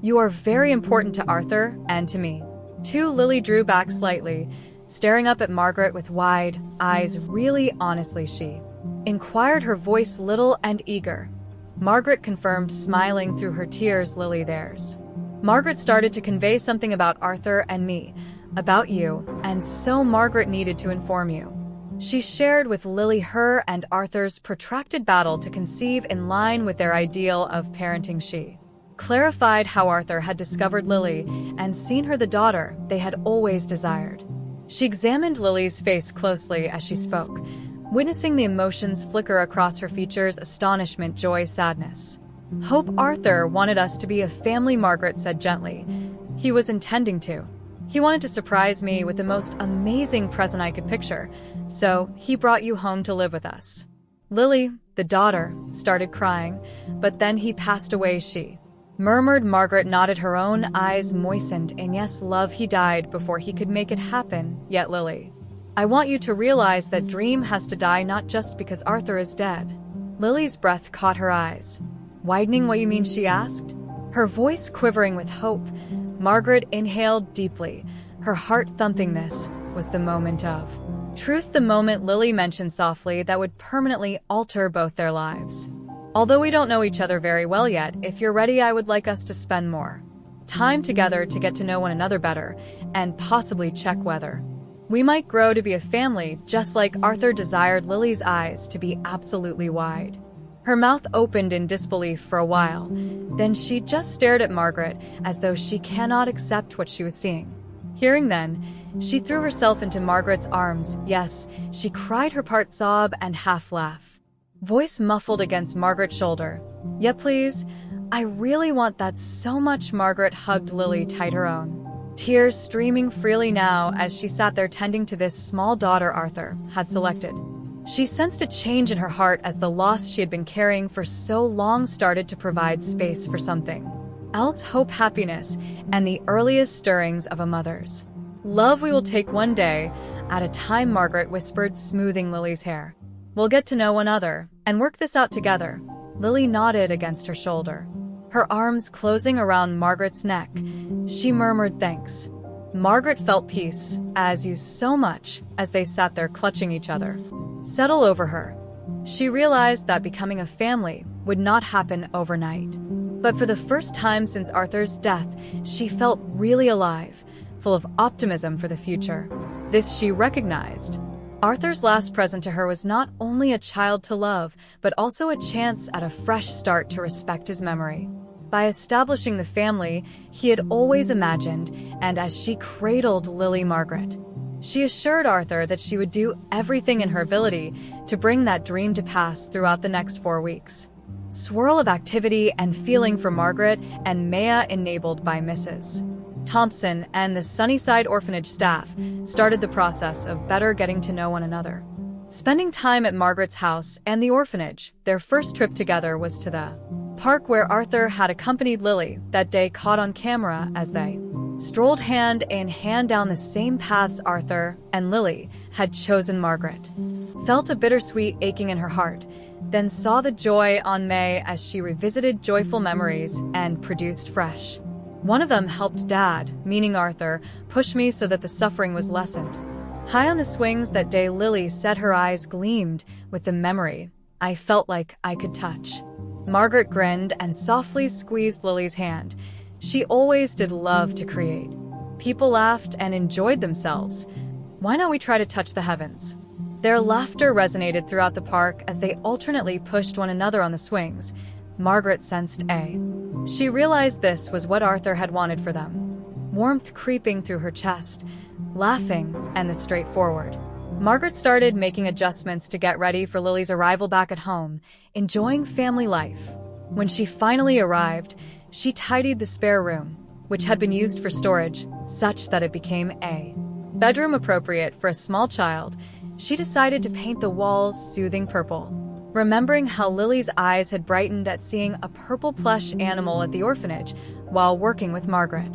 You are very important to Arthur and to me, too. Lily drew back slightly, staring up at Margaret with wide eyes. Really, honestly, she inquired, her voice little and eager. Margaret confirmed, smiling through her tears. Lily, theirs. Margaret started to convey something about Arthur and me, about you, and so Margaret needed to inform you. She shared with Lily her and Arthur's protracted battle to conceive in line with their ideal of parenting. She clarified how Arthur had discovered Lily and seen her the daughter they had always desired. She examined Lily's face closely as she spoke, witnessing the emotions flicker across her features: astonishment, joy, sadness. Hope. Arthur wanted us to be a family, Margaret said gently. He was intending to. He wanted to surprise me with the most amazing present I could picture, so he brought you home to live with us. Lily, the daughter, started crying, but then he passed away, she murmured. Margaret nodded, her own eyes moistened. And yes, love, he died before he could make it happen. Yet, Lily, I want you to realize that dream has to die, not just because Arthur is dead. Lily's breath caught her eyes. Widening. What you mean? She asked, her voice quivering with hope. Margaret inhaled deeply, her heart thumping. This was the moment of truth, the moment Lily mentioned softly that would permanently alter both their lives. Although we don't know each other very well yet, if you're ready, I would like us to spend more time together to get to know one another better and possibly check whether we might grow to be a family, just like Arthur desired. Lily's eyes to be absolutely wide. Her mouth opened in disbelief for a while. Then she just stared at Margaret as though she cannot accept what she was seeing. Hearing then, she threw herself into Margaret's arms. Yes, she cried, her part sob and half laugh. Voice muffled against Margaret's shoulder. Yeah, please. I really want that so much. Margaret hugged Lily tight, her own tears streaming freely now as she sat there tending to this small daughter Arthur had selected. She sensed a change in her heart as the loss she had been carrying for so long started to provide space for something else: hope, happiness, and the earliest stirrings of a mother's love. We will take one day at a time, Margaret whispered, smoothing Lily's hair. We'll get to know one another and work this out together. Lily nodded against her shoulder, her arms closing around Margaret's neck. She murmured thanks. Margaret felt peace, as you so much, as they sat there clutching each other, settle over her. She realized that becoming a family would not happen overnight. But for the first time since Arthur's death, she felt really alive, full of optimism for the future. This she recognized. Arthur's last present to her was not only a child to love, but also a chance at a fresh start to respect his memory. By establishing the family he had always imagined, and as she cradled Lily Margaret, she assured Arthur that she would do everything in her ability to bring that dream to pass throughout the next 4 weeks. Swirl of activity and feeling for Margaret and Maya, enabled by Mrs. Thompson and the Sunnyside Orphanage staff, started the process of better getting to know one another. Spending time at Margaret's house and the orphanage, their first trip together was to the park where Arthur had accompanied Lily that day, caught on camera as they strolled hand in hand down the same paths Arthur and Lily had chosen. Margaret felt a bittersweet aching in her heart, then saw the joy on May as she revisited joyful memories and produced fresh. One of them helped Dad, meaning Arthur, push me so that the suffering was lessened. High on the swings that day, Lily said her eyes gleamed with the memory I felt like I could touch. Margaret grinned and softly squeezed Lily's hand. She always did love to create. People laughed and enjoyed themselves. Why not we try to touch the heavens? Their laughter resonated throughout the park as they alternately pushed one another on the swings. Margaret sensed she realized this was what Arthur had wanted for them. Warmth creeping through her chest, laughing, and the straightforward. Margaret started making adjustments to get ready for Lily's arrival back at home, enjoying family life. When she finally arrived, she tidied the spare room, which had been used for storage, such that it became a bedroom appropriate for a small child. She decided to paint the walls soothing purple. Remembering how Lily's eyes had brightened at seeing a purple plush animal at the orphanage while working with Margaret.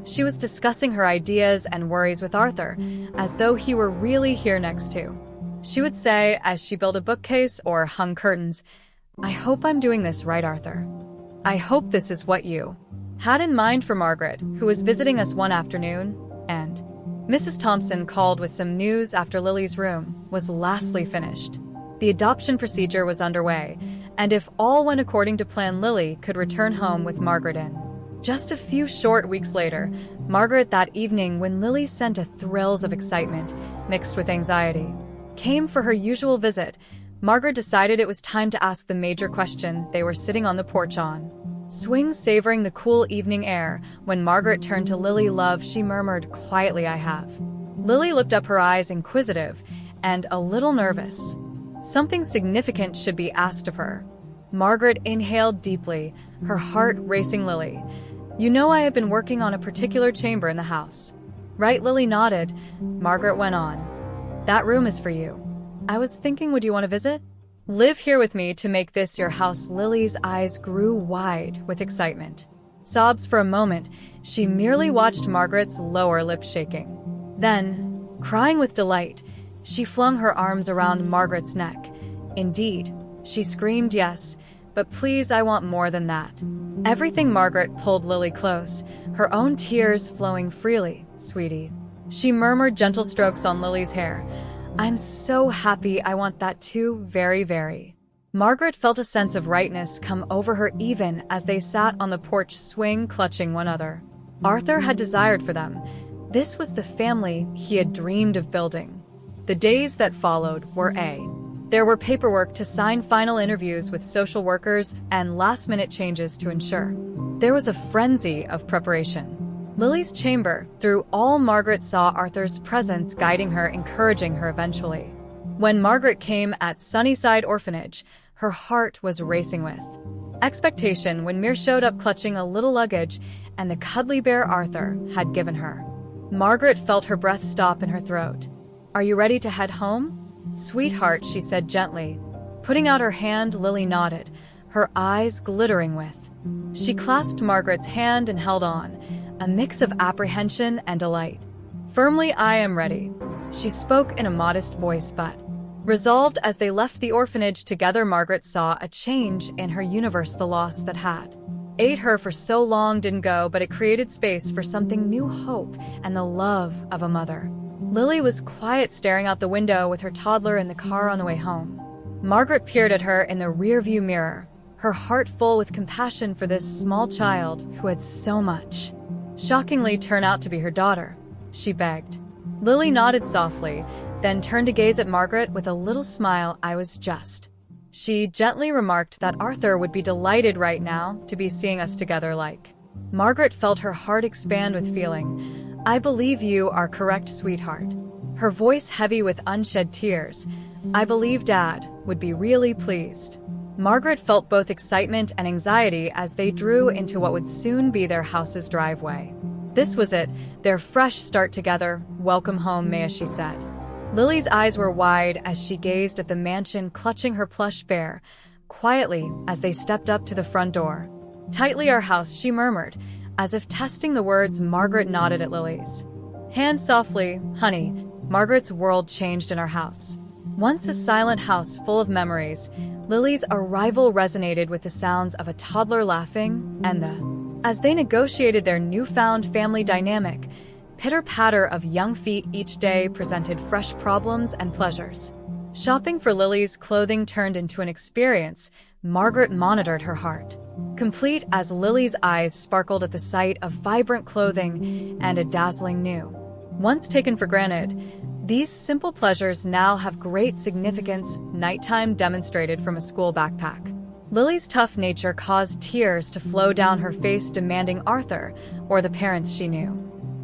She was discussing her ideas and worries with Arthur, as though he were really here next to. She would say, as she built a bookcase or hung curtains, "I hope I'm doing this right, Arthur. I hope this is what you had in mind for Margaret, who was visiting us one afternoon." And Mrs. Thompson called with some news after Lily's room was lastly finished. The adoption procedure was underway, and if all went according to plan, Lily could return home with Margaret in. Just a few short weeks later, Margaret, that evening when Lily sent a thrills of excitement mixed with anxiety, came for her usual visit. Margaret decided it was time to ask the major question. They were sitting on the porch on swings, savoring the cool evening air. When Margaret turned to Lily, "Love," she murmured quietly, "I have." Lily looked up, her eyes inquisitive and a little nervous. Something significant should be asked of her. Margaret inhaled deeply, her heart racing. "Lily, you know I have been working on a particular chamber in the house, right?" Lily nodded. Margaret went on, "That room is for you. I was thinking, would you want to visit? Live here with me to make this your house?" Lily's eyes grew wide with excitement. Sobs for a moment, she merely watched Margaret's lower lip shaking. Then, crying with delight, she flung her arms around Margaret's neck. "Indeed," she screamed, "yes, but please, I want more than that." Everything. Margaret pulled Lily close, her own tears flowing freely. "Sweetie," she murmured, gentle strokes on Lily's hair. "I'm so happy. I want that too, very, very." Margaret felt a sense of rightness come over her even as they sat on the porch swing, clutching one another. Arthur had desired for them. This was the family he had dreamed of building. The days that followed were there were paperwork to sign, final interviews with social workers, and last-minute changes to ensure. There was a frenzy of preparation. Lily's chamber, through all, Margaret saw Arthur's presence guiding her, encouraging her. Eventually, when Margaret came at Sunnyside Orphanage, her heart was racing with expectation when Mir showed up clutching a little luggage and the cuddly bear Arthur had given her. Margaret felt her breath stop in her throat. "Are you ready to head home?" "Sweetheart," she said gently. Putting out her hand, Lily nodded, her eyes glittering with. She clasped Margaret's hand and held on, a mix of apprehension and delight. Firmly, "I am ready." She spoke in a modest voice but resolved. As they left the orphanage together, Margaret saw a change in her universe. The loss that had ate her for so long didn't go, but it created space for something new, hope and the love of a mother. Lily was quiet, staring out the window with her toddler in the car on the way home. Margaret peered at her in the rearview mirror, her heart full with compassion for this small child who had so much. Shockingly turn out to be her daughter, she begged. Lily nodded softly, then turned to gaze at Margaret with a little smile. I was just. She gently remarked that Arthur would be delighted right now to be seeing us together like. Margaret felt her heart expand with feeling. I believe you are correct, sweetheart. Her voice heavy with unshed tears. I believe Dad would be really pleased. Margaret felt both excitement and anxiety as they drew into what would soon be their house's driveway. This was it, their fresh start together. Welcome home, Maya, she said. Lily's eyes were wide as she gazed at the mansion, clutching her plush bear, quietly as they stepped up to the front door. Tightly our house, she murmured, as if testing the words. Margaret nodded at Lily's hand softly. Honey, Margaret's world changed in our house. Once a silent house full of memories, Lily's arrival resonated with the sounds of a toddler laughing and as they negotiated their newfound family dynamic, pitter-patter of young feet each day presented fresh problems and pleasures. Shopping for Lily's clothing turned into an experience. Margaret monitored her heart, complete as Lily's eyes sparkled at the sight of vibrant clothing and a dazzling new. Once taken for granted, these simple pleasures now have great significance. Nighttime demonstrated from a school backpack. Lily's tough nature caused tears to flow down her face, demanding Arthur or the parents she knew.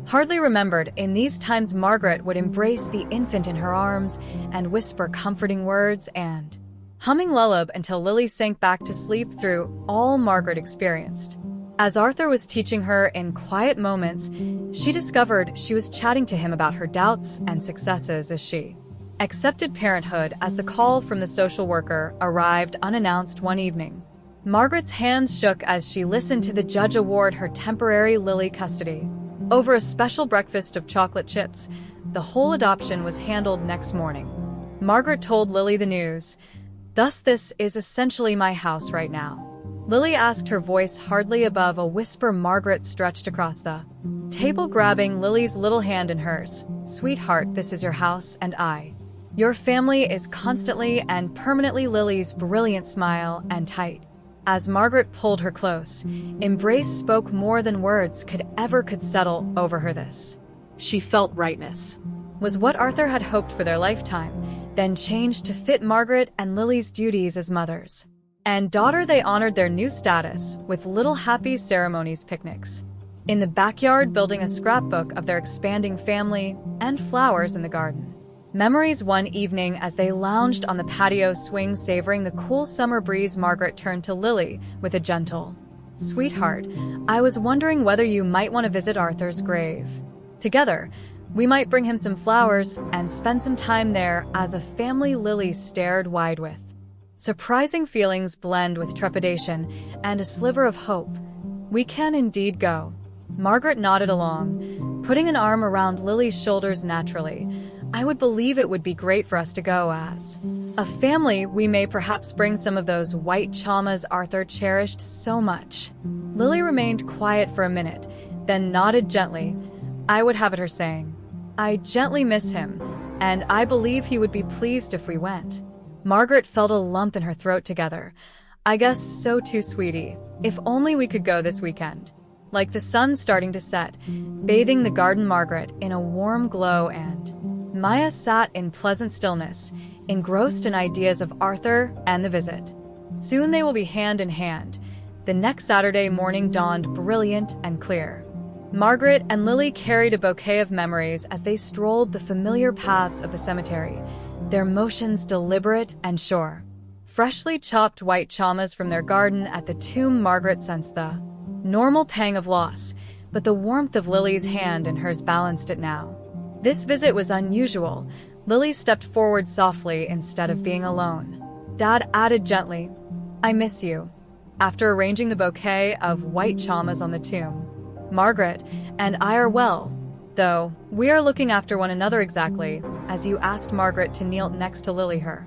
Hardly remembered, in these times Margaret would embrace the infant in her arms and whisper comforting words and humming lullaby until Lily sank back to sleep through all Margaret experienced. As Arthur was teaching her in quiet moments, she discovered she was chatting to him about her doubts and successes as she accepted parenthood as the call from the social worker arrived unannounced one evening. Margaret's hands shook as she listened to the judge award her temporary Lily custody. Over a special breakfast of chocolate chips, the whole adoption was handled next morning. Margaret told Lily the news. Thus, this is essentially my house right now. Lily asked, her voice hardly above a whisper. Margaret stretched across the table, grabbing Lily's little hand in hers. Sweetheart, this is your house and your family is constantly and permanently. Lily's brilliant smile and tight as Margaret pulled her close. Embrace spoke more than words could settle over her. This, She felt rightness. was what Arthur had hoped for their lifetime, then changed to fit Margaret and Lily's duties as mothers and daughter. They honored their new status with little happy ceremonies, picnics in the backyard, building a scrapbook of their expanding family, and flowers in the garden. Memories. One evening, as they lounged on the patio swing savoring the cool summer breeze, Margaret turned to Lily with a gentle, Sweetheart, I was wondering whether you might want to visit Arthur's grave. Together, we might bring him some flowers and spend some time there as a family. Lily stared wide with surprising feelings blend with trepidation and a sliver of hope. We can indeed go. Margaret nodded along, putting an arm around Lily's shoulders naturally. I would believe it would be great for us to go as a family. We may perhaps bring some of those white chamas Arthur cherished so much. Lily remained quiet for a minute, then nodded gently. I would have it her saying. I gently miss him, and I believe he would be pleased if we went. Margaret felt a lump in her throat together. I guess so too, sweetie. If only we could go this weekend. Like the sun starting to set, bathing the garden, Margaret in a warm glow, and Maya sat in pleasant stillness, engrossed in ideas of Arthur and the visit. Soon they will be hand in hand. The next Saturday morning dawned brilliant and clear. Margaret and Lily carried a bouquet of memories as they strolled the familiar paths of the cemetery, their motions deliberate and sure. Freshly chopped white chamas from their garden at the tomb, Margaret sensed the normal pang of loss, but the warmth of Lily's hand in hers balanced it now. This visit was unusual. Lily stepped forward softly instead of being alone. Dad added gently, I miss you, after arranging the bouquet of white chamas on the tomb. Margaret and I are well, though we are looking after one another exactly as you asked. Margaret to kneel next to Lily, her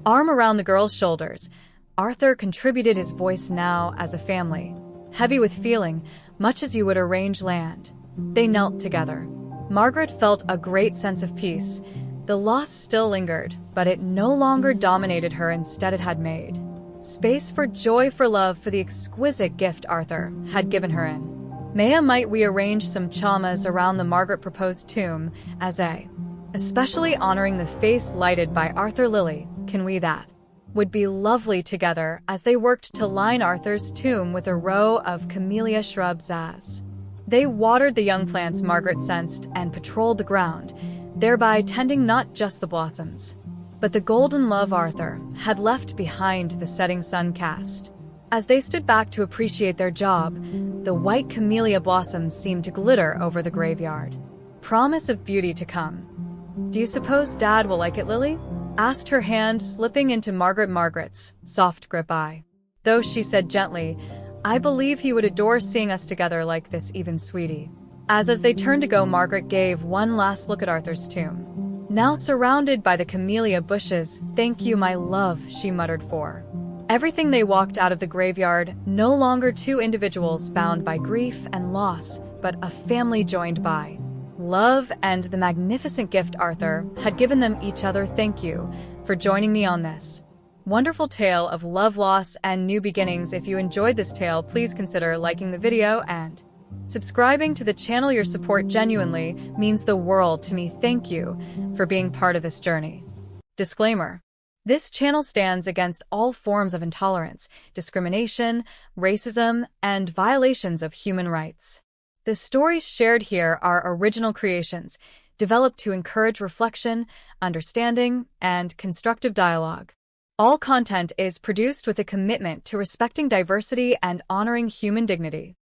arm around the girl's shoulders. Arthur contributed, his voice now as a family, heavy with feeling, much as you would arrange land. They knelt together. Margaret felt a great sense of peace. The loss still lingered, but it no longer dominated her. Instead, it had made space for joy, for love, for the exquisite gift Arthur had given her in. Maya, might we arrange some chamas around the Margaret proposed tomb as especially honoring the face lighted by Arthur Lily? Can we? That would be lovely. Together, as they worked to line Arthur's tomb with a row of camellia shrubs as they watered the young plants, Margaret sensed and patrolled the ground, thereby tending not just the blossoms, but the golden love Arthur had left behind. The setting sun cast. As they stood back to appreciate their job, the white camellia blossoms seemed to glitter over the graveyard. Promise of beauty to come. Do you suppose Dad will like it, Lily? Asked her hand slipping into Margaret's soft grip. Though she said gently, I believe he would adore seeing us together like this, even sweetie. As they turned to go, Margaret gave one last look at Arthur's tomb, now surrounded by the camellia bushes. Thank you, my love, she muttered for everything. They walked out of the graveyard, no longer two individuals bound by grief and loss, but a family joined by love and the magnificent gift Arthur had given them each other. Thank you for joining me on this wonderful tale of love, loss, and new beginnings. If you enjoyed this tale, please consider liking the video and subscribing to the channel. Your support genuinely means the world to me. Thank you for being part of this journey. Disclaimer. This channel stands against all forms of intolerance, discrimination, racism, and violations of human rights. The stories shared here are original creations, developed to encourage reflection, understanding, and constructive dialogue. All content is produced with a commitment to respecting diversity and honoring human dignity.